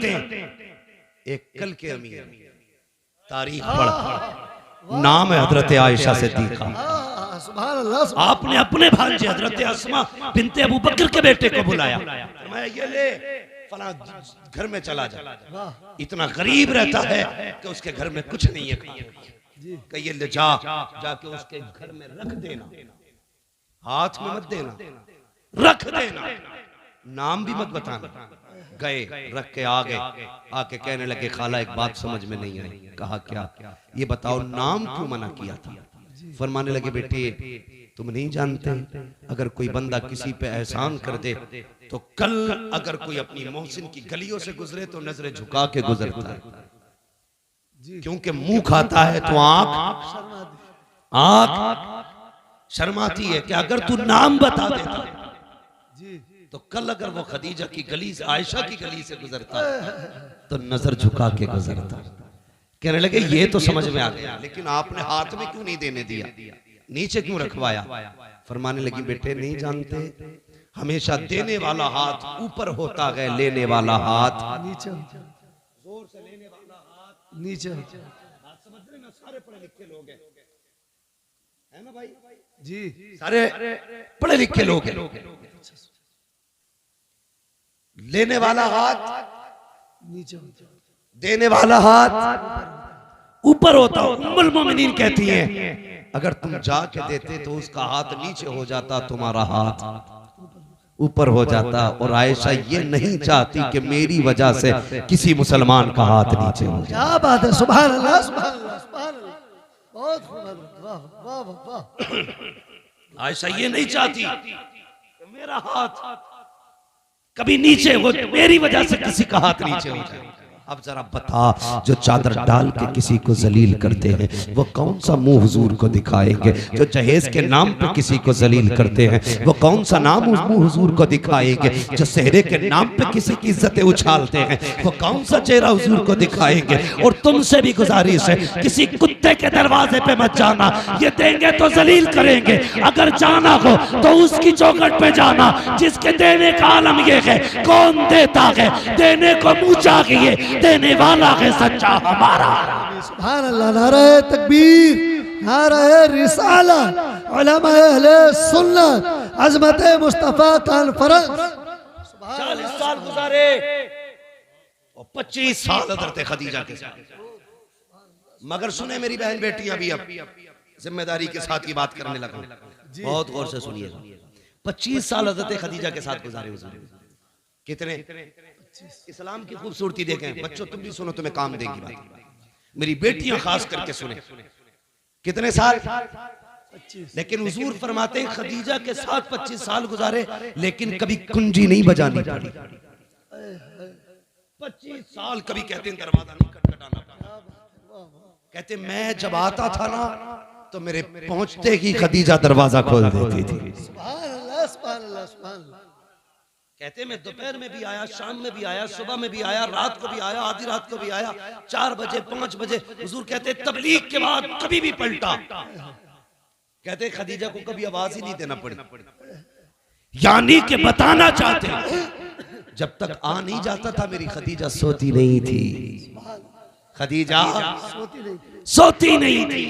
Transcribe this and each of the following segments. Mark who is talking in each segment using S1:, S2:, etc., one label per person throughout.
S1: एक कल के अमीर तारीख पढ़ा, नाम है हजरत आयशा सिद्दीका। आपने अपने भांजे हजरत अस्मा बिनते अबू बकर के बेटे को बुलाया, मैं ये ले फला घर में चला जा, इतना गरीब रहता है कि उसके घर में कुछ नहीं है कि ये ले जाके उसके घर में रख देना, हाथ में मत देना, रख देना, नाम भी मत बताना। गए, रख के आ गए, आके कहने लगे खाला एक बात समझ में नहीं आई। कहा क्या? ये बताओ नाम क्यों मना किया था? फरमाने लगे बेटे तुम नहीं जानते, अगर कोई बंदा किसी पे एहसान कर दे तो कल अगर कोई अपनी मोहसिन की गलियों से गुजरे तो नजरें झुका के गुजरता है, क्योंकि मुंह खाता है तो आंख शर्माती है कि अगर तू नाम बता देता तो कल अगर वो खदीजा की गली से, आयशा की गली से गुजरता तो नजर झुका के गुजरता। कहने लगे ये तो समझ में आ गया, लेकिन आपने हाथ में क्यों नहीं देने दिया, नीचे क्यों रखवाया? फरमाने लगी बेटे नहीं जानते, हमेशा देने वाला हाथ ऊपर होता है, लेने वाला हाथ नीचे, जोर से लेने वाला हाथ नीचे। बात समझ रहे ना? सारे पढ़े लिखे लोग है ना भाई जी, सारे पढ़े लिखे लोग हैं। लेने वाला हाथ नीचे, देने वाला हाथ ऊपर होता। उम्मुल मोमिनीन कहती हैं अगर तुम जाके देते तो उसका हाथ नीचे हो जाता, तुम्हारा हाथ ऊपर हो जाता। और आयशा ये नहीं चाहती कि मेरी वजह से किसी मुसलमान का हाथ नीचे हो जाए।
S2: क्या बात है, सुभान अल्लाह, सुभान अल्लाह, सुभान अल्लाह, बहुत वाह वाह वाह।
S1: आयशा ये नहीं चाहती कि मेरा हाथ कभी नीचे हो, मेरी वजह से किसी का हाथ नीचे हो जाए। अब जरा बता, जो चादर डाल के किसी को जलील करते हैं वो कौन सा मुंह हुजूर को दिखाएंगे? जो जहेज के नाम पे किसी को जलील करते हैं वो कौन सा नाम उस मुंह हुजूर को दिखाएंगे? जो सेहरे के नाम पे किसी की इज्जतें उछालते हैं वो कौन सा चेहरा हुजूर को दिखाएंगे? और तुमसे भी गुजारिश है, किसी कुत्ते के दरवाजे पे मत जाना, ये देंगे तो जलील करेंगे। अगर जाना हो तो उसकी चौखट पे जाना जिसके देने का आलम ये है, कौन देता है, देने को मुंह चाहिए, देने वाला है सच्चा हमारा।
S2: सुभान अल्लाह, नारे तकबीर, नारे रिसालत, उलमा अहले सुन्नत, अज़मत मुस्तफा कॉन्फ्रेंस।
S1: 40 साल गुजारे और 25 साल हज़रत खदीजा के साथ। मगर सुने मेरी बहन बेटियां भी, अब जिम्मेदारी के साथ ही बात करने लगा, बहुत गौर से सुनिएगा। 25 साल हज़रत खदीजा के साथ गुजारे हुजूर। कितने? इस्लाम की खूबसूरती देखें बच्चों, तुम भी सुनो, तुम्हें काम देगी बात। मेरी बेटियां खास करके सुने, कितने साल? 25। लेकिन हुजूर फरमाते हैं खदीजा के साथ 25 साल गुजारे, लेकिन कभी कुंजी नहीं बजानी पड़ी। 25 साल कभी कहते हैं दरवाजा नहीं खटखटाना पड़ा। कहते मैं जब आता था ना तो मेरे पहुंचते ही खदीजा दरवाजा खोल देती थी।
S2: सुभान अल्लाह, सुभान अल्लाह, सुभान अल्लाह।
S1: कहते मैं दोपहर में भी आया, शाम में भी आया, सुबह में भी आया, रात को भी आया, आधी रात को भी आया, 4 बजे 5 बजे। हुजूर कहते तबलीग के बाद कभी भी पलटा। कहते खदीजा को कभी आवाज ही नहीं देना पड़ी, यानी कि बताना चाहते जब तक आ नहीं जाता था मेरी खदीजा सोती नहीं थी। खदीजा सोती नहीं थी।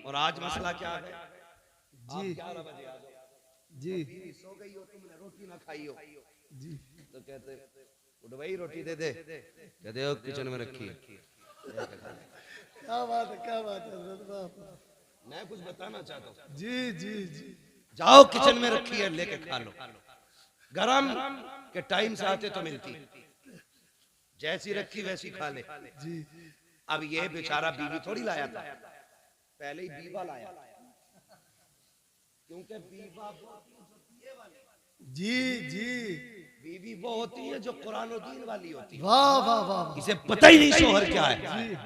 S1: और आज मसला क्या है जी? 11 बजे आ जाओ जी, सो गई हो, तुमने रोटी ना खाई हो जी, तो कहते उठ भाई रोटी दे दे, कहते हो किचन में रखी।
S2: क्या बात है, क्या बात है।
S1: मैं कुछ बताना चाहता हूँ
S2: जी जी जी,
S1: जाओ किचन में रखी है, लेके खा लो। गरम के टाइम से आते तो मिलती, जैसी रखी वैसी खा ले
S2: जी।
S1: अब ये बेचारा बीवी थोड़ी लाया था, पहले ही बीवा लाया, क्योंकि बीवा जी जी, बीवी वो होती है जो कुरान और दीन वाली होती है।
S2: वाह वाह वाह,
S1: इसे पता ही नहीं शोहर क्या है।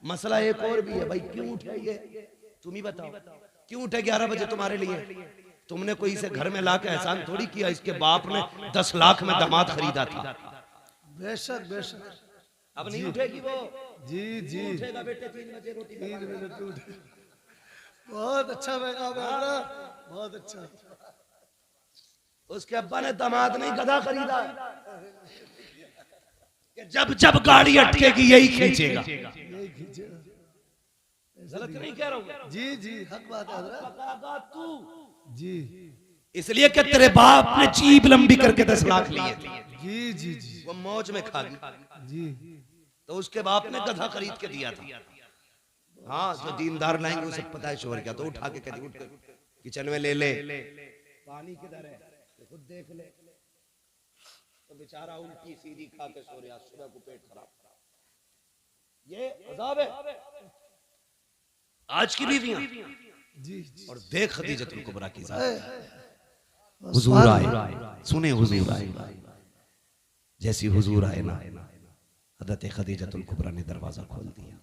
S1: मसला एक और भी है भाई, क्यों उठे ये तुम ही बताओ, क्यों उठे 11 बजे तुम्हारे लिए? तुमने कोई इसे घर में ला के एहसान थोड़ी किया, इसके बाप ने 10 लाख में दामाद खरीदा था।
S2: बेशक बेशक,
S1: अब नहीं उठेगी वो
S2: जी जी,
S1: उठेगा बेटे 3 बजे रोटी
S2: 3 बजे उठे। बहुत अच्छा बेटा, बहुत अच्छा।
S1: उसके अब्बा ने दामाद नहीं गधा खरीदा। कि जब जब गाड़ी अटकेगी यही खींचेगा।
S2: यही खींचे।
S1: गलत नहीं कह रहा हूं।
S2: जी जी हक बात है हजरत।
S1: तू
S2: जी
S1: इसलिए कि तेरे बाप ने जीभ लंबी करके 10 लाख लिए थे,
S2: जी जी जी
S1: वो मौज में खा गई,
S2: जी
S1: तो उसके बाप ने गधा खरीद के दिया था। हाँ, जो दीनदार लाएंगे उसे पता है शोर क्या, तो उठा के कहती उठ किचन में ले ले, पानी किधर है खुद देख ले, तो बेचारा उल्टी सीधी खा के सो रहा, सुबह को पेट खराब। ये अजाब है आज की बीवियां।
S2: जी जी।
S1: और देख खदीजतुल कुबरा की जात,
S2: हुजूर
S1: हुजूर आए, सुने हुजूर आए, जैसी हुजूर आए ना, हज़रत खदीजतुल कुबरा ने दरवाजा खोल दिया।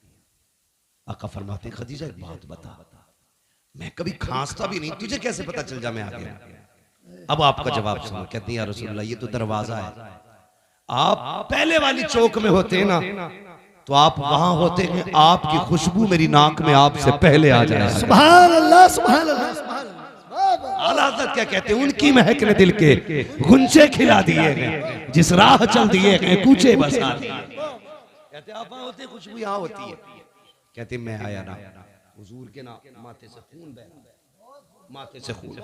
S1: आका फरमाते खदीजा एक बात बता, मैं कभी खांसता भी नहीं, तुझे कैसे पता चल जा मैं आ गया? अब आपका जवाब सुनो। कहती है या रसूलल्लाह ये तो दरवाजा है, आप पहले वाली चौक में होते ना तो आप वहां होते हैं, आपकी खुशबू मेरी नाक में आपसे पहले आ जाए।
S2: सुभान अल्लाह सुभान अल्लाह सुभान अल्लाह।
S1: आला हज़रत क्या कहते हैं, उनकी महक ने दिल के गुंजे खिला दिए हैं, जिस राह चल दिए हैं कूचे बसा दिए। कहते आप वहां होते, खुशबू यहाँ होती है। कहते मैं आया ना, हुजूर के ना माथे से खून बह रहा, माथे से खून,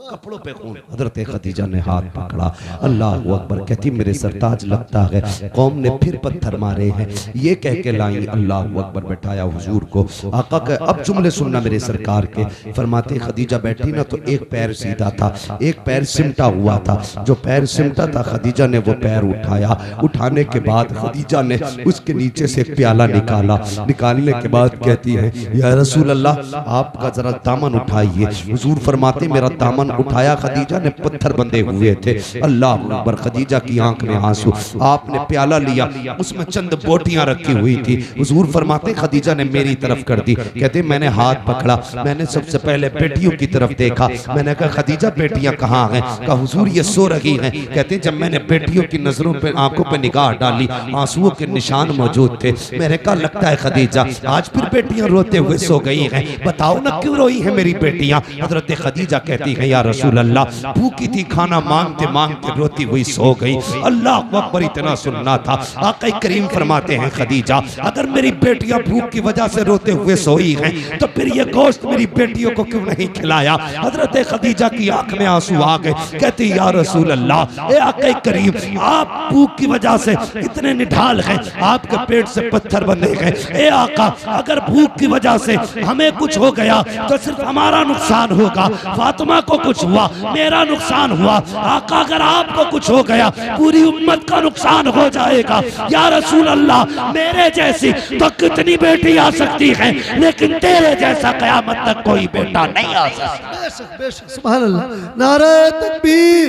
S1: कपड़ों पे खून। हजरत खदीजा ने हाथ पकड़ा, अल्लाह अकबर। कहती मेरे सरताज लगता है कौम ने फिर पत्थर मारे हैं, ये कह के लाई अल्लाह अकबर, बैठाया हुजूर को। आका के अब जुमले सुनना मेरे सरकार के। फरमाते खदीजा बैठी ना तो एक पैर सीधा था, एक पैर सिमटा हुआ था, जो पैर सिमटा था खदीजा ने वो पैर उठाया, उठाने के बाद खदीजा ने उसके नीचे से एक प्याला निकाला, निकालने के बाद कहती है या रसूल अल्लाह आपका जरा दामन उठाइए। हुजूर फरमाते मेरा दामन उठाया, खदीजा ने पत्थर बंधे हुए थे। अल्लाह अकबर। खदीजा की आंख में आंसू, आपने प्याला लिया, उसमें चंद बोटियां रखी हुई थी। हुजूर फरमाते खदीजा ने मेरी तरफ कर दी। कहते मैंने हाथ पकड़ा, मैंने सबसे पहले बेटियों की तरफ देखा, मैंने कहा खदीजा बेटियां कहाँ हैं? कहा हुजूर ये सो रही हैं। कहते जब मैंने बेटियों की नजरों पे आंखों पे निगाह डाली, आंसुओं के निशान मौजूद थे। मैंने कहा लगता है खदीजा आज फिर बेटियां रोते हुए सो गई हैं, बताओ ना क्यों रोई है मेरी बेटियां? हजरत खदीजा कहती है या रसूल अल्लाह भूखी थी, खाना मांगते मांगते रोती हुई सो गई। अल्लाह अकबर। इतना सुनना था। आका करीम फरमाते हैं खदीजा अगर मेरी बेटियां भूख की वजह से रोते हुए सोई हैं तो फिर ये गोश्त मेरी बेटियों को क्यों नहीं खिलाया? हजरत खदीजा की आंख में आंसू आ गए। कहती या रसूल अल्लाह ए आका करीम आप भूख की वजह से इतने निढाल हैं, आपके पेट से पत्थर बंधे गए। ए आका अगर भूख की वजह से हमें कुछ हो गया तो सिर्फ हमारा नुकसान होगा, फातिमा को कुछ हुआ मेरा नुकसान हुआ। आका अगर आपको कुछ हो गया पूरी उम्मत का नुकसान हो जाएगा। या रसूल अल्लाह मेरे जैसी तो कितनी बेटी आ सकती है, लेकिन तेरे जैसा कयामत तक कोई बेटा नहीं आ सकता।
S2: बेशक बेशक सुभान अल्लाह। नारे तकबीर,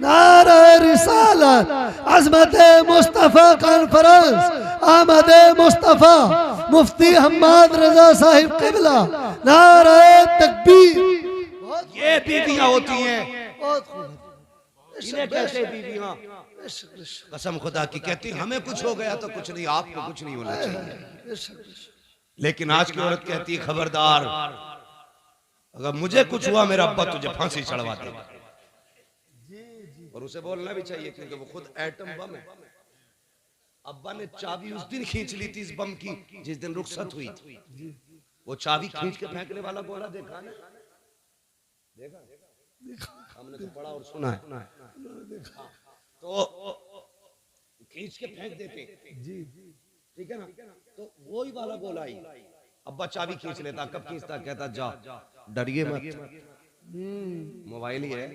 S2: नारे रिसालत, अज़मत मुस्तफ़ा कॉन्फ्रेंस, आमद मुस्तफ़ा मुफ्ती हम्माद रजा साहिब क़िबला, नारे तकबीर।
S1: ये बीवियां होती हैं,
S2: बहुत खूब।
S1: इन्हें कहते हैं बीवियां। कसम खुदा की कहती हमें कुछ हो गया तो कुछ नहीं, आपको कुछ नहीं होना चाहिए। लेकिन आज की औरत कहती है खबरदार अगर मुझे कुछ हुआ मेरा अब्बा तुझे फांसी चढ़वा देगा। और उसे बोलना भी चाहिए क्योंकि वो खुद एटम बम है। अब्बा ने चाबी उस दिन खींच ली थी इस बम की जिस दिन रुखसत हुई थी। वो चाबी खींच के फेंकने वाला गोला देखा ना, देखा हमने तो पढ़ा और सुना है। तो खींच के फेंक देते जी, ठीक है ना। तो वही वाला गोला ही अब्बा चाबी खींच लेता, कब खींचता कहता जा डरिए मत, मोबाइल ही है,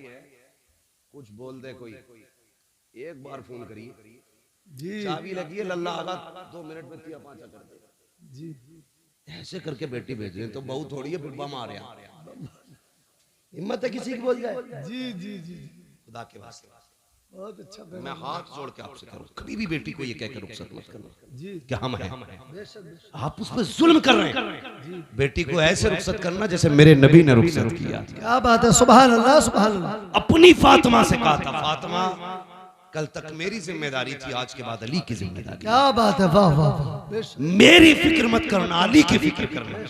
S1: कुछ बोल दे कोई, एक बार फोन करिए जी, चाबी लगी है लल्ला आगा 2 मिनट में 3-5 कर दे जी। ऐसे करके बेटी भेज रहे तो बहू थोड़ी है फिर बम आ रहा, हिम्मत है किसी की बोल जाए
S2: जी जी जी।
S1: खुदा के वास्ते
S2: बहुत अच्छा।
S1: मैं हाथ जोड़ के आपसे करूं कभी भी बेटी को ये कहकर रुखसत मत करना
S2: जी
S1: कि हम हैं, आप उस पर जुल्म कर रहे हैं। बेटी को ऐसे रुखसत करना जैसे मेरे नबी ने रुखसत किया।
S2: क्या बात है, सुभान अल्लाह सुभान अल्लाह।
S1: अपनी फातिमा से कहा था फातिमा कल तक मेरी जिम्मेदारी थी, आज के बाद अली की जिम्मेदारी।
S2: क्या बात है, वाह वाह वाह।
S1: मेरी फिक्र मत करना, अली की फिक्र करना।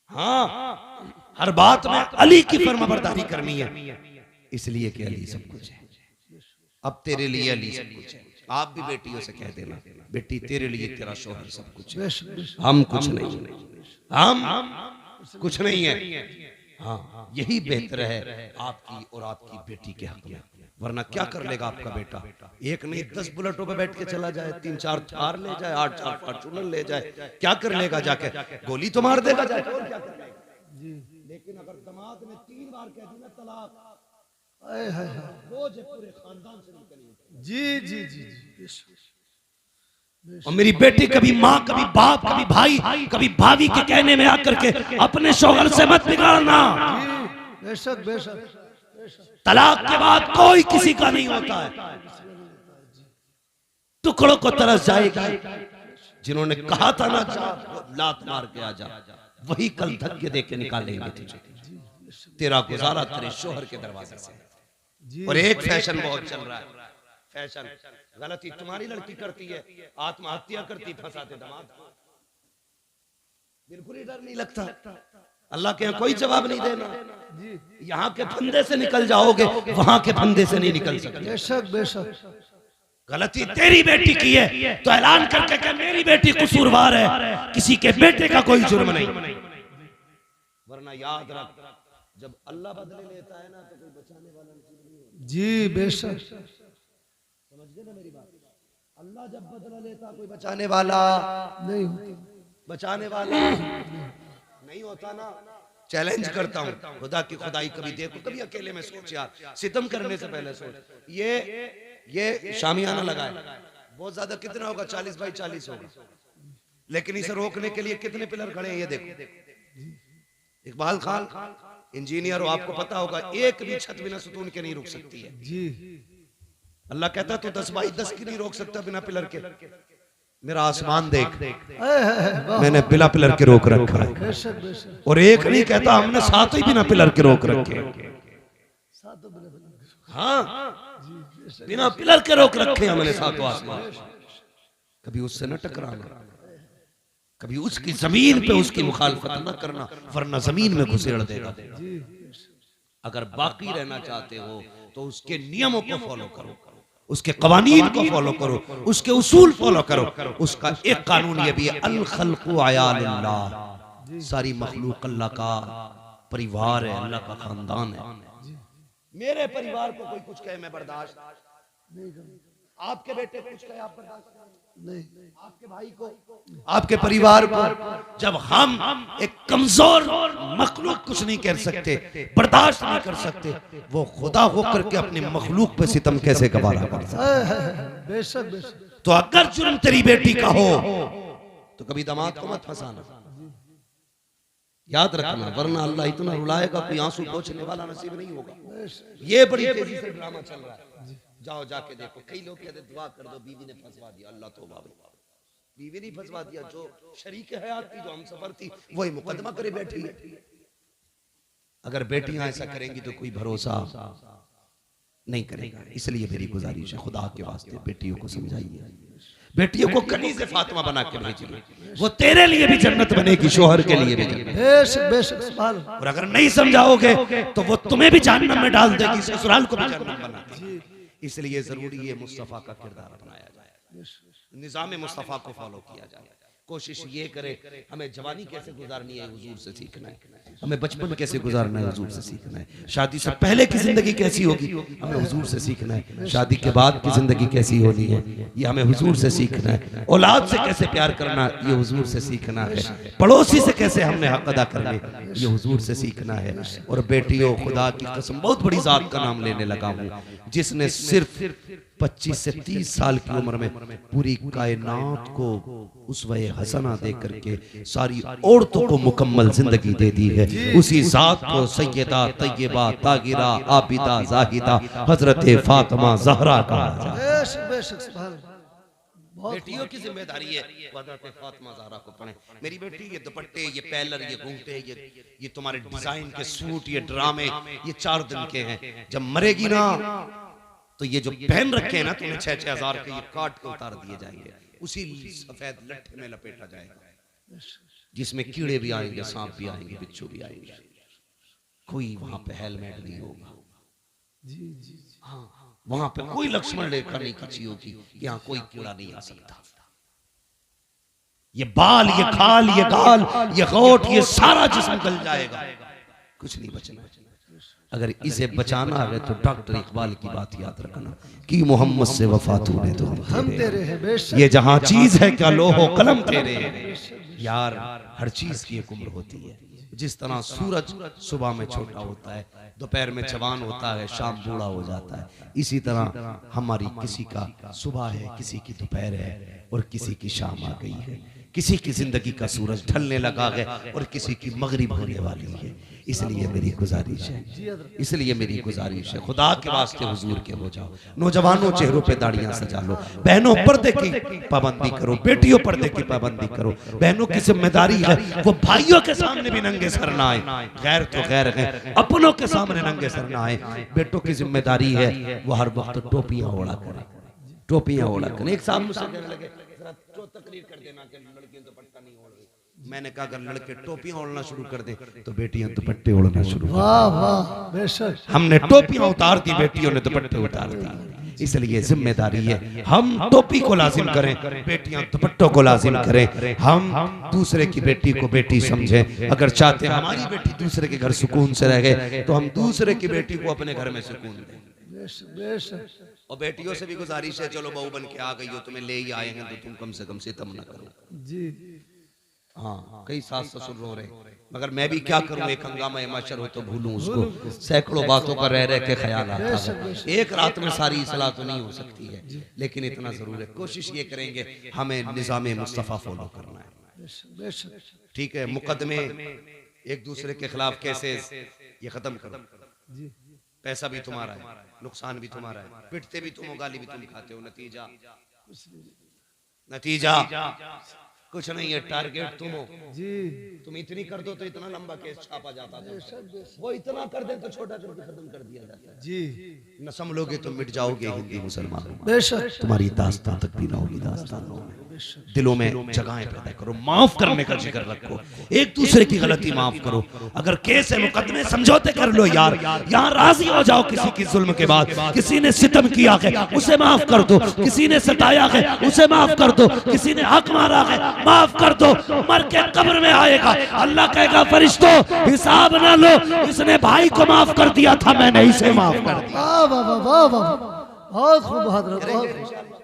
S1: हाँ हर बात में अली की फर्माबरदारी करनी है, इसलिए कि अली सब कुछ है। अब तेरे लिए अली सब कुछ है। आप भी बेटियों से कह देना, बेटी तेरे लिए तेरा शौहर सब कुछ है,
S2: बेशक बेशक
S1: हम कुछ नहीं, हम कुछ नहीं है। हाँ, यही बेहतर है आपकी और आपकी बेटी के हक में। वरना क्या कर लेगा आपका बेटा? एक नहीं 10 बुलेटों पे बैठ के चला जाए, 3-4 थार ले जाए, 8-4 फॉर्च्यूनर ले जाए, क्या कर लेगा जाके? गोली तो मार देगा जाके, और क्या कर लेगा?
S2: जी
S1: लेकिन अगर दामाद ने 3 बार कह दी ना तलाक,
S2: हाय हाय हाय
S1: बोझ पूरे खानदान से निकलेगी।
S2: जी जी जी जी बेशक
S1: और मेरी बेटी कभी माँ, कभी बाप, कभी भाई, कभी भाभी के कहने में आकर के अपने शौहर से मत बिगाड़ना।
S2: जी बेशक बेशक
S1: तलाक के बाद कोई किसी का नहीं होता है, टुकड़ों को तरस जाएगी। जिन्होंने कहा था ना जा लात मार के आजा, वही कल धक्के दे के निकालेंगे तुझे। तेरा गुजारा तेरे शोहर के दरवाजे से। और एक फैशन बहुत चल रहा है, फैशन गलती तुम्हारी लड़की करती है, आत्महत्या करती, फंसाते दामाद को। बिल्कुल ही डर नहीं लगता। अल्लाह के यहाँ कोई जवाब नहीं देना। यहाँ के फंदे से निकल जाओगे, वहां के फंदे से नहीं निकल सकते।
S2: बेशक बेशक
S1: गलती तेरी बेटी की है तो ऐलान करके कि मेरी बेटी कसूरवार है, किसी के बेटे का कोई जुर्म नहीं। वरना याद रख, जब अल्लाह बदले लेता है ना तो कोई बचाने वाला नहीं होता।
S2: जी बेशक
S1: समझ गए ना मेरी बात? अल्लाह जब बदला लेता कोई बचाने वाला
S2: नहीं होती।
S1: बचाने वाला नहीं होता ना। चैलेंज करता हूँ, खुदा की खुदाई कभी देखो, कभी अकेले में सोच यार, सितम करने से पहले सोच। ये शामियाना लगा है, बहुत ज्यादा कितना होगा? 40 बाई 40 होगा, लेकिन इसे रोकने के लिए कितने पिलर खड़े हैं ये देखो। इकबाल खान इंजीनियर हो, आपको पता होगा एक भी छत बिना सुतून के नहीं रुक सकती है।
S2: जी
S1: अल्लाह कहता तो 10 बाई 10 की नहीं रोक सकता बिना पिलर के। मेरा आसमान देख, मैंने बिना पिलर के रोक रखा है।
S2: बेशक बेशक
S1: और एक नहीं कहता, हमने 7 ही बिना पिलर के रोक रखे। हाँ, बिना पिलर के रोक रखे हमने 7 आसमान। कभी उससे न टकराना, कभी उसकी जमीन पे उसकी मुखालफत न करना, वरना जमीन में घुसेड़ देगा। अगर बाकी रहना चाहते हो तो उसके नियमों को फॉलो करो, उसके कवानीन को फॉलो करो, उसके उसूल फॉलो करो। उसका एक कानून ये भी है, अल खल्क़ु अयालिल्लाह, सारी मखलूक अल्लाह का परिवार है, अल्लाह का खानदान है। मेरे परिवार को कोई कुछ कहे मैं बर्दाश्त
S2: नहीं करूँगा।
S1: आपके बेटे कुछ कहे आप बर्दाश्त
S2: नहीं
S1: आपके भाई को, आपके परिवार को। जब हम एक कमजोर मखलूक कुछ नहीं कर सकते, बर्दाश्त नहीं कर सकते, वो खुदा होकर के अपने मखलूक पे सितम कैसे गवारा कर सकता?
S2: बेशक बेशक
S1: तो अगर जुर्म तेरी बेटी का हो तो कभी दामाद को मत फंसाना, याद रखना, वरना अल्लाह इतना रुलाएगा कोई आंसू पोंछने वाला नसीब नहीं होगा। ये बड़ी तेजी से ड्रामा चल रहा है। जाओ जाके देखो, कई लोग कहते दुआ कर दो, बीवी ने फंसवा दिया। अल्लाह तौबा, बीवी नहीं फंसवा दिया, जो शरीक हयात थी, जो हम सफर थी, वही मुकदमा करे बैठी है। अगर बेटियां ऐसा करेंगी तो कोई भरोसा नहीं करेगा। इसलिए मेरी गुजारिश है, खुदा के वास्ते बेटियों को समझाइए, बेटियों को कनीज़े फातिमा बना के भेजिए, वो तेरे लिए भी जन्नत बनेगी, शोहर के लिए भी जन्नत।
S2: बेशक बेशक सुभान अल्लाह।
S1: और अगर नहीं समझाओगे तो वो तुम्हें भी जहन्नम में डाल देगी, ससुराल को भी जहन्नम बना देगी। इसलिए जरूरी है मुस्तफा का किरदार अपनाया जाए, निजाम मुस्तफा को फॉलो किया जाए। कोशिश ये करे, हमें जवानी कैसे गुजारनी है हुजूर से सीखना है, हमें बचपन कैसे गुजारना है हुजूर से सीखना है, शादी से पहले की जिंदगी कैसी होगी हमें हुजूर से सीखना है, शादी के बाद की जिंदगी कैसी होनी है ये हमें हुजूर से सीखना है, औलाद से कैसे प्यार करना ये हुजूर से सीखना है, पड़ोसी से कैसे हमने हक अदा करने ये हुजूर से सीखना है। और बेटियों, खुदा की कसम बहुत बड़ी जात का नाम लेने लगा हूँ, जिसने सिर्फ 25 से 30 साल की उम्र में पूरी कायनात को उसवे हसना दे करके सारी औरतों को मुकम्मल जिंदगी दे दी है, उसी जात को सैयदा तैयबा तागिरा आबिदा जाहिदा हजरत फातिमा जहरा कहा जाए।
S2: बेशक बेशक सुभान अल्लाह।
S1: बेटियों की जिम्मेदारी है हजरत फातिमा जहरा को पढ़े। मेरी बेटी, ये दुपट्टे, ये पैलर, ये घूंघटे, ये तुम्हारे डिजाइन के सूट, ये ड्रामे, ये 4 दिन के हैं। जब मरेगी ना तो ये जो पहन रखे हैं ना तुम्हें 6-6 हजार के, ये काट के उतार दिए जाएंगे, उसी सफेद लट्ठे में लपेटा जाएगा, जिसमें कीड़े भी आएंगे, सांप भी आएंगे, बिच्छू भी आएंगे, कोई वहां पे हेलमेट नहीं होगा।
S2: जी जी
S1: हाँ, वहां पे कोई लक्ष्मण रेखा नहीं खींची होगी, यहाँ कोई कीड़ा नहीं आ सकता। ये बाल, ये खाल, ये गाल, ये होठ, ये सारा जिस्म गल जाएगा, कुछ नहीं बचना। अगर इसे बचाना है तो डॉक्टर इकबाल की बात याद रखना कि मोहम्मद से वफा तूने तो
S2: हम तेरे हैं बेशक।
S1: ये जहां चीज है क्या लोहो कलम तेरे यार। हर चीज की एक उम्र होती है। जिस तरह सूरज सुबह में छोटा होता है, दोपहर में जवान होता है, शाम बूढ़ा हो जाता है, इसी तरह हमारी किसी का सुबह है, किसी की दोपहर है और किसी की शाम आ गई है। किसी की जिंदगी का सूरज ढलने लगा है और किसी की मगरिब होने वाली है। इसलिए मेरी गुजारिश है, खुदा के वास्ते हुजूर के हो जाओ। नौजवानों चेहरों पे दाढ़ियां सजा लो, बहनों पर्दे की पाबंदी करो, बेटियों पर्दे की पाबंदी करो। बहनों की जिम्मेदारी है वो भाइयों के सामने भी नंगे सर ना आए, गैर तो गैर है, अपनों के सामने नंगे सर ना आए। बेटों की जिम्मेदारी है वो हर वक्त टोपियां ओढ़ा करे, टोपियां ओढ़ा करे। एक साहब मुझसे कहने लगे तकरीर कर देना कि लड़कियां दुपट्टा नहीं ओढ़ रही। मैंने कहा अगर लड़के टोपियां ओढ़ना शुरू कर दे तो बेटियां दुपट्टे ओढ़ना शुरू कर दें।
S2: वाह वाह बेशक।
S1: हमने टोपियां उतार दी, बेटियों ने दुपट्टे उतार दिए। इसलिए जिम्मेदारी है हम टोपी को लाजिम करें, बेटियां दुपट्टों को लाजिम करें। हम दूसरे की बेटी को बेटी समझें। अगर चाहते हैं हमारी बेटी दूसरे के घर सुकून से रह गए तो हम दूसरे की बेटी को अपने घर में सुकून दें। और बेटियों से भी गुजारिश है, चलो बहू बन के आ गई हो, तुम्हें ले ही आए हैं तो तुम कम से कम सितम ना करो
S2: जी।
S1: हाँ, कई सास ससुर रो रहे, मगर मैं भी क्या करूं, एक हंगामा माशर हो तो भूलूं उसको। सैकड़ों बातों का रह के ख्याल आता है। एक रात में सारी इस्लाह तो नहीं हो सकती है, लेकिन इतना जरूर है, कोशिश ये करेंगे हमें निज़ाम मुस्तफ़ा फॉलो करना है। ठीक है, मुकदमे एक दूसरे के खिलाफ कैसे ये खत्म करो। पैसा भी तुम्हारा है, नुकसान भी तुम्हारा है, पिटते भी तुम हो, गाली भी तुम खाते हो, नतीजा कुछ नहीं है। टारगेट तुम हो
S2: जी।
S1: तुम इतनी कर दो तो इतना लंबा केस छापा जाता था, वो इतना कर दे तो छोटा करके खत्म कर दिया जाता है
S2: जी।
S1: न संभलोगे तो मिट जाओगे हिंदी मुसलमानों।
S2: बेशक
S1: तुम्हारी दास्तान तक भी ना होगी, दास्तानों में दिलों में जगहें पैदा करो, माफ करने का जिक्र रखो, एक दूसरे की गलती माफ करो। अगर केस है मुकदमे समझौते कर लो यार, यहाँ राजी हो जाओ। किसी की जुल्म के बाद किसी ने सितम किया है उसे माफ कर दो, किसी ने सताया है उसे माफ कर दो, किसी ने हक मारा है माफ कर दो। मर के कब्र में आएगा, अल्लाह कहेगा फरिश्तों हिसाब ना लो, इसने भाई को माफ कर दिया था, मैंने इसे माफ कर दिया।
S2: वाह वाह वाह वाह, बहुत खूब हजरत,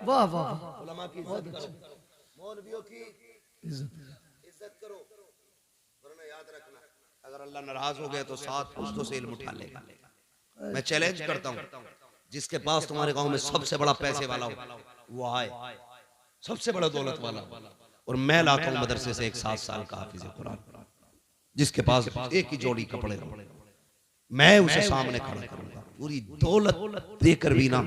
S2: वाह वाह।
S1: मौलवियों की इज्जत करो, वरना याद रखना अगर अल्लाह नाराज हो गया तो 7 पुश्तों से इल्म उठा लेगा। मैं चैलेंज करता हूँ, जिसके पास तुम्हारे गांव में सबसे बड़ा पैसे वाला हो वो आए, सबसे बड़ा दौलत वाला, और मैं लाता हूँ मदरसे से एक 7 साल का हाफिज कुरान, जिसके पास एक ही जोड़ी कपड़े हो, मैं उसे सामने खड़ा करूंगा। पूरी दौलत देकर भी ना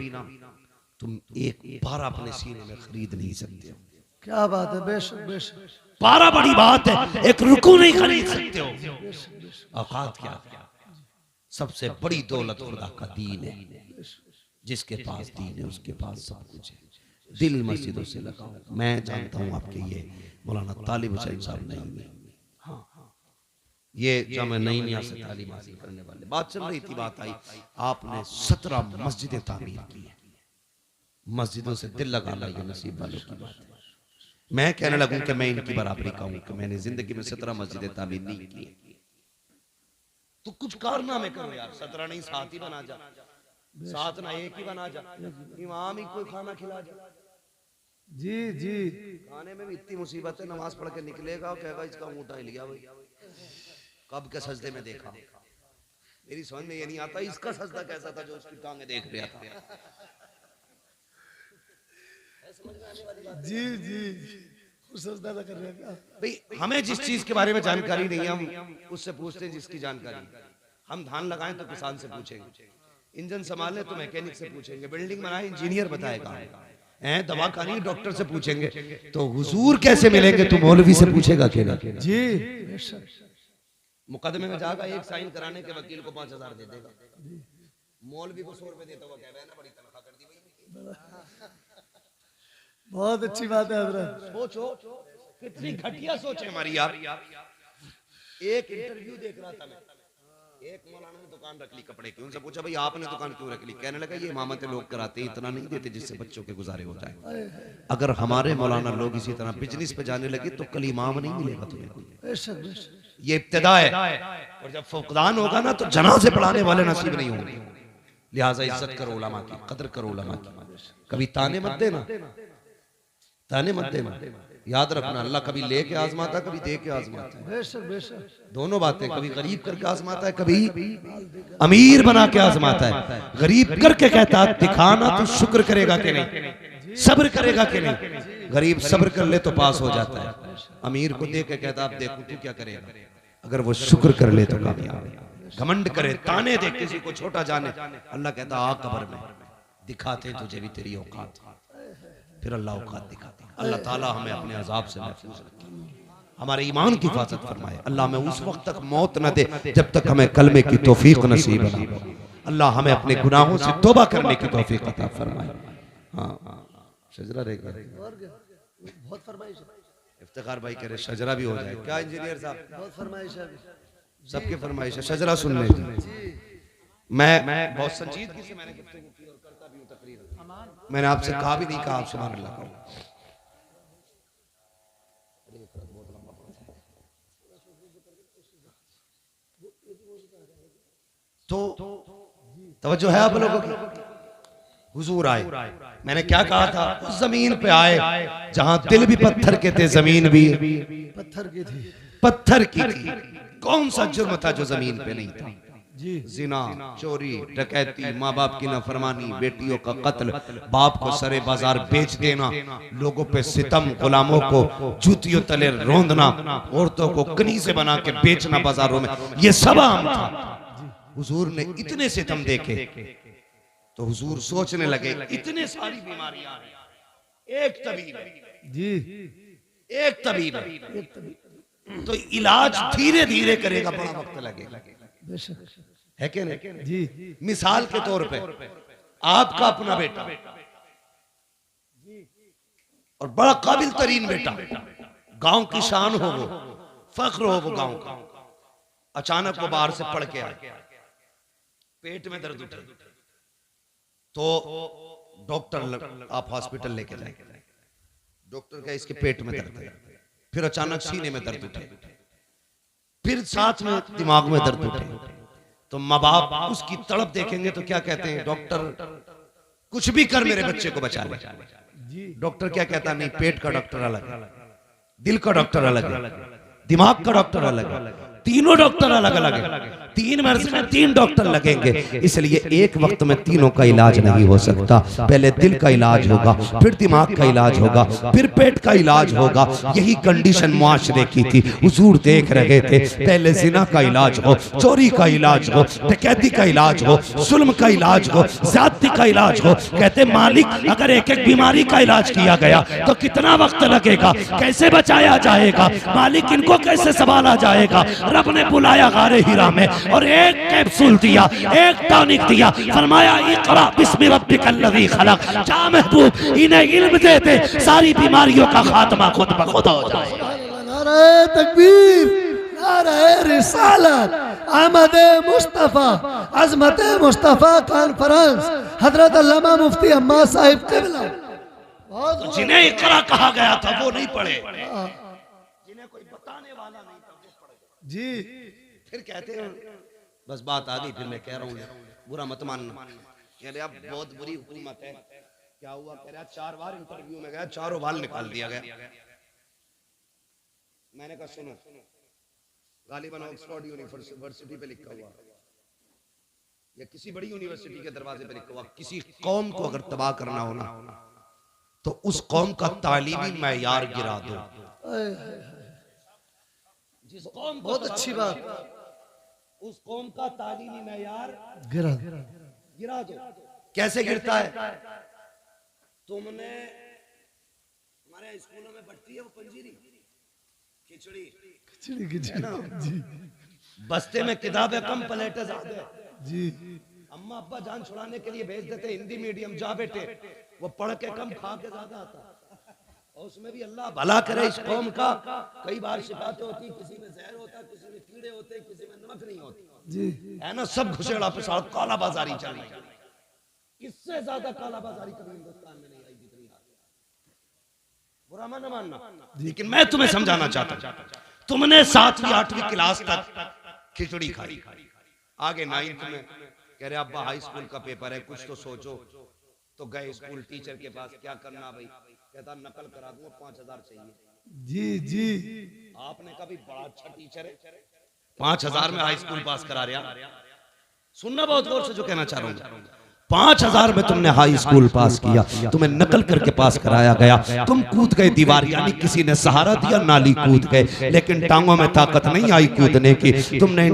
S1: तुम एक बारह अपने सीने में खरीद नहीं सकते हो।
S2: क्या बात है, बेशक बेशक।
S1: 12 बड़ी बात है, एक रुकू नहीं खरीद सकते हो। औकात क्या, सबसे बड़ी दौलत खुदा का दीन है। जिसके पास दीन है उसके पास सब कुछ है। दिल मस्जिदों से लगाओ। मैं जानता हूँ आपके ये मौलाना तालिब हुसैन साहब नहीं है, हाँ ये जामे नईमिया से तालीम हासिल करने वाले, बात चल रही थी, बात आई, आपने 17 मस्जिदें तामीर की है। मस्जिदों से दिल लगाना ये नसीब वालों की बात है। मैं कहने लगूं कि मैं इनकी बराबरी का हूं कि मैंने जिंदगी में 17 मस्जिदें तामीर नहीं की, तो कुछ कारनामे करो यार। 17 नहीं 7 ही बना जा, 7 ना 1 ही बना जा, इमाम ही कोई खाना खिला जा।
S2: जी जी।
S1: खाने में भी इतनी मुसीबत है, नमाज पढ़ के निकलेगा और कहेगा इसका ऊँटा हिल गया भाई, कब के सजदे में देखा। मेरी समझ में ये नहीं आता इसका सजदा कैसा था जो उसकी टांगे देख रहा था।
S2: जी जी, सजदा कर रहे हैं
S1: भाई। हमें जिस चीज के बारे में जानकारी नहीं है हम उससे पूछते हैं जिसकी जानकारी। हम धान लगाएं तो किसान से पूछेंगे, इंजन संभालने तो मैकेनिक से पूछेंगे, बिल्डिंग बनाए इंजीनियर बताएगा, दवा खानी डॉक्टर से पूछेंगे, तो हुजूर कैसे मिलेंगे तो मौलवी से पूछेगा केना। जी। मुकदमे में जाएगा, एक साइन कराने के वकील को 5000 दे देगा, मौलवी को 100 रुपए देता हुआ कह रहा है ना बड़ी तनख्वाह कर दी भाई।
S2: बहुत अच्छी बात है हजरत।
S1: सोचो कितनी घटिया सोच है हमारी यार। एक इंटरव्यू देख रहा था मैं, एक मौलाना ने दुकान रख ली कपड़े की, उनसे पूछा भाई आपने दुकान क्यों रख ली? कहने लगा ये इमामतें लोग कराते हैं, इतना नहीं देते जिससे बच्चों के गुजारे हो जाए। अगर हमारे मौलाना लोग इसी तरह बिजनेस पे जाने लगे तो कल इमाम नहीं मिलेगा तुम्हें कोई।
S2: बेशक बेशक
S1: ये इब्तिदा है, और जब फुकदान होगा ना तो जनाजे पढ़ाने वाले नसीब नहीं होंगे। लिहाजा इज्जत करो उलमा की, कदर करो उलमा की। कभी ताने मत देना, ताने मत देना। याद रखना अल्लाह कभी लेके आजमाता है, कभी दे के आजमाता है।
S2: बेशक बेशक
S1: दोनों बातें, कभी गरीब करके आजमाता है, कभी अमीर बना के आजमाता है। गरीब करके कहता है दिखाना तो शुक्र करेगा कि नहीं, सब्र करेगा कि नहीं। गरीब सब्र कर ले तो पास हो जाता है। अमीर को दे के कहता अब देखो तू क्या करेगा, अगर वो शुक्र कर ले तो कामयाब है। घमंड करे, ताने दे, किसी को छोटा जाने, अल्लाह कहता आ कब्र में दिखाते तुझे भी तेरी औकात, फिर अल्लाह औकात दिखाते। अल्लाह ताला हमें अपने अजाब से महफूज रखे, हमारे ईमान की हिफाजत फरमाए। अल्लाह हमें उस वक्त तक मौत न दे जब तक हमें कलमे की तौफीक नसीब न हो। अल्लाह हमें अपने गुनाहों से तौबा करने की तौफीक अता फरमाए। हाँ शजरा रहेगा,
S2: और क्या? बहुत फरमाइश है,
S1: इफ्तिखार भाई कह रहे शजरा भी हो जाए क्या इंजीनियर साहब?
S2: बहुत फरमाइश है।
S1: सबके फरमाइश है, शजरा सुन ले। मैं बहुत संजीदगी से मैंने गुफ्तगू की और करता भी हूं तकरीर। मैंने आपसे कहा भी नहीं कहा आप सुभान अल्लाह कहो। तो तवज्जो है आप लोगों की? हुजूर आए, मैंने क्या कहा था? उस जमीन पे आए जहां दिल भी पत्थर के थे, जमीन भी
S2: पत्थर की थी,
S1: पत्थर की थी। कौन सा जुर्म था जो जमीन पे नहीं था?
S2: जी
S1: जिना, चोरी, डकैती, माँ बाप की नाफरमानी, बेटियों का कत्ल, बाप को सरे बाजार बेच देना, लोगों पे सितम, गुलामों को जूतियों तले रोंदना, औरतों को कनीज़े बना के बेचना बाजारों में, ये सब आम था। हुजूर ने इतने सितम देखे तो हुजूर सोचने लगे इतने सारी बीमारियां हैं, एक तबीब है,
S2: जी
S1: एक तबीब है, तो इलाज धीरे धीरे करेगा, बड़ा वक्त लगेगा,
S2: बेशक
S1: है कि नहीं?
S2: जी
S1: मिसाल के तौर पे आपका अपना बेटा और बड़ा काबिल तरीन बेटा, गांव की शान हो वो, फख्र हो वो गांव का, अचानक वो बाहर से पढ़ के आए, पेट में दर्द उठे, तो डॉक्टर आप हॉस्पिटल लेके जाए, डॉक्टर का इसके पेट में दर्द है, फिर अचानक सीने में दर्द उठे, फिर साथ में दिमाग में दर्द उठे, तो माँ बाप उसकी तड़प देखेंगे तो क्या कहते हैं? डॉक्टर कुछ भी कर मेरे बच्चे को बचा ले। डॉक्टर क्या कहता? नहीं, पेट का डॉक्टर अलग है, दिल का डॉक्टर अलग है, दिमाग का डॉक्टर अलग है, तीनों डॉक्टर अलग अलग है। 3 मर्ज में 3 डॉक्टर लगेंगे, इसलिए एक वक्त में तीनों का इलाज नहीं हो सकता। पहले दिल का इलाज होगा, फिर दिमाग का इलाज होगा, फिर पेट का इलाज होगा। यही कंडीशन मुआशरे की थी। हुजूर देख रहे थे पहले जिना का इलाज हो, चोरी का इलाज हो, डकैती का इलाज हो, जुल्म का इलाज हो, ज्यादती का इलाज हो। कहते मालिक अगर एक एक बीमारी का इलाज किया गया तो कितना वक्त लगेगा, कैसे बचाया जाएगा मालिक, इनको कैसे संभाला जाएगा। रब ने बुलाया गारे हिरा में और एक कैप्सूल दिया, एक टॉनिक दिया, फरमाया इक़रा बिस्मि रब्बिकल लज़ी खलक। जा महबूब इन्हें इल्म दे दे, सारी बीमारियों का खात्मा खुद ब खुद हो जाए।
S2: नारे तकबीर, नारे रिसालत, आमद मुस्तफा, अजमत मुस्तफा कॉन्फ्रेंस, हजरत अल्लामा मुफ्ती अम्मा साहिब क़िबला।
S1: तो जिन्हें इक़रा कहा गया था वो नहीं पढ़े, जिन्हें कोई बताने वाला नहीं था वो पढ़ गए।
S2: जी
S1: फिर कहते हैं बस बात आ गई, फिर मैं कह रहा हूँ बुरा मत मानना। कह रहे अब बहुत बुरी हुकूमत है। क्या हुआ? कह रहा 4 बार इंटरव्यू में गया, चारों बार निकाल दिया गया। मैंने कहा सुनो, गालिबन ऑक्सफोर्ड यूनिवर्सिटी पे लिखा हुआ या किसी बड़ी यूनिवर्सिटी के दरवाजे पे लिखा हुआ, किसी कौम को अगर तबाह करना हो ना तो उस कौम का तालीमी मैयार गिरा दो। जिस कौम,
S2: बहुत अच्छी बात,
S1: उस कौम का तालीमी मैयार
S2: गिरा
S1: दो। कैसे गिरता है? तुमने हमारे स्कूलों में बढ़ती है वो पंजीरी, खिचड़ी,
S2: खिचड़ी खिचड़ी जी,
S1: बस्ते में किताबें कम, प्लेटें ज्यादा
S2: जी।
S1: अम्मा अब्बा जान छुड़ाने के लिए भेज देते हिंदी मीडियम, जा बेटे, वो पढ़ के कम खा के ज्यादा आता। और उसमें भी अल्लाह भला करे इस कौम का। कई बार शिकायतें होती, किसी में जहर होता, किसी में कीड़े होते, किसी में नमक नहीं होती
S2: जी
S1: है ना। सब घुसेड़ा पिसाड़ काला बाजारी चल रही है। इससे ज्यादा काला बाजारी कभी हिंदुस्तान में नहीं आई जितनी आज। बुरा माना मानना, लेकिन मैं तुम्हें समझाना चाहता हूं, तुमने 7वीं 8वीं क्लास तक खिचड़ी खाई, आगे 9th में कह रहे अब्बा हाई स्कूल का पेपर है, कुछ तो सोचो। तो गए स्कूल टीचर के पास, क्या करना भाई? कहता नकल करा दूंगा, 5000 चाहिए।
S2: जी जी
S1: आपने कभी बड़ा अच्छा टीचर है, 5000 में हाई स्कूल पास करा रहा। सुनना बहुत गौर से जो कहना चाह रहा हूं, 5000 में तुमने हाई स्कूल पास किया, तुम्हें नकल करके पास कराया गया, तुम कूद गए दीवार, यानी किसी ने सहारा दिया, नाली कूद गए, लेकिन टांगों में ताकत नहीं आई कूदने की। तुमने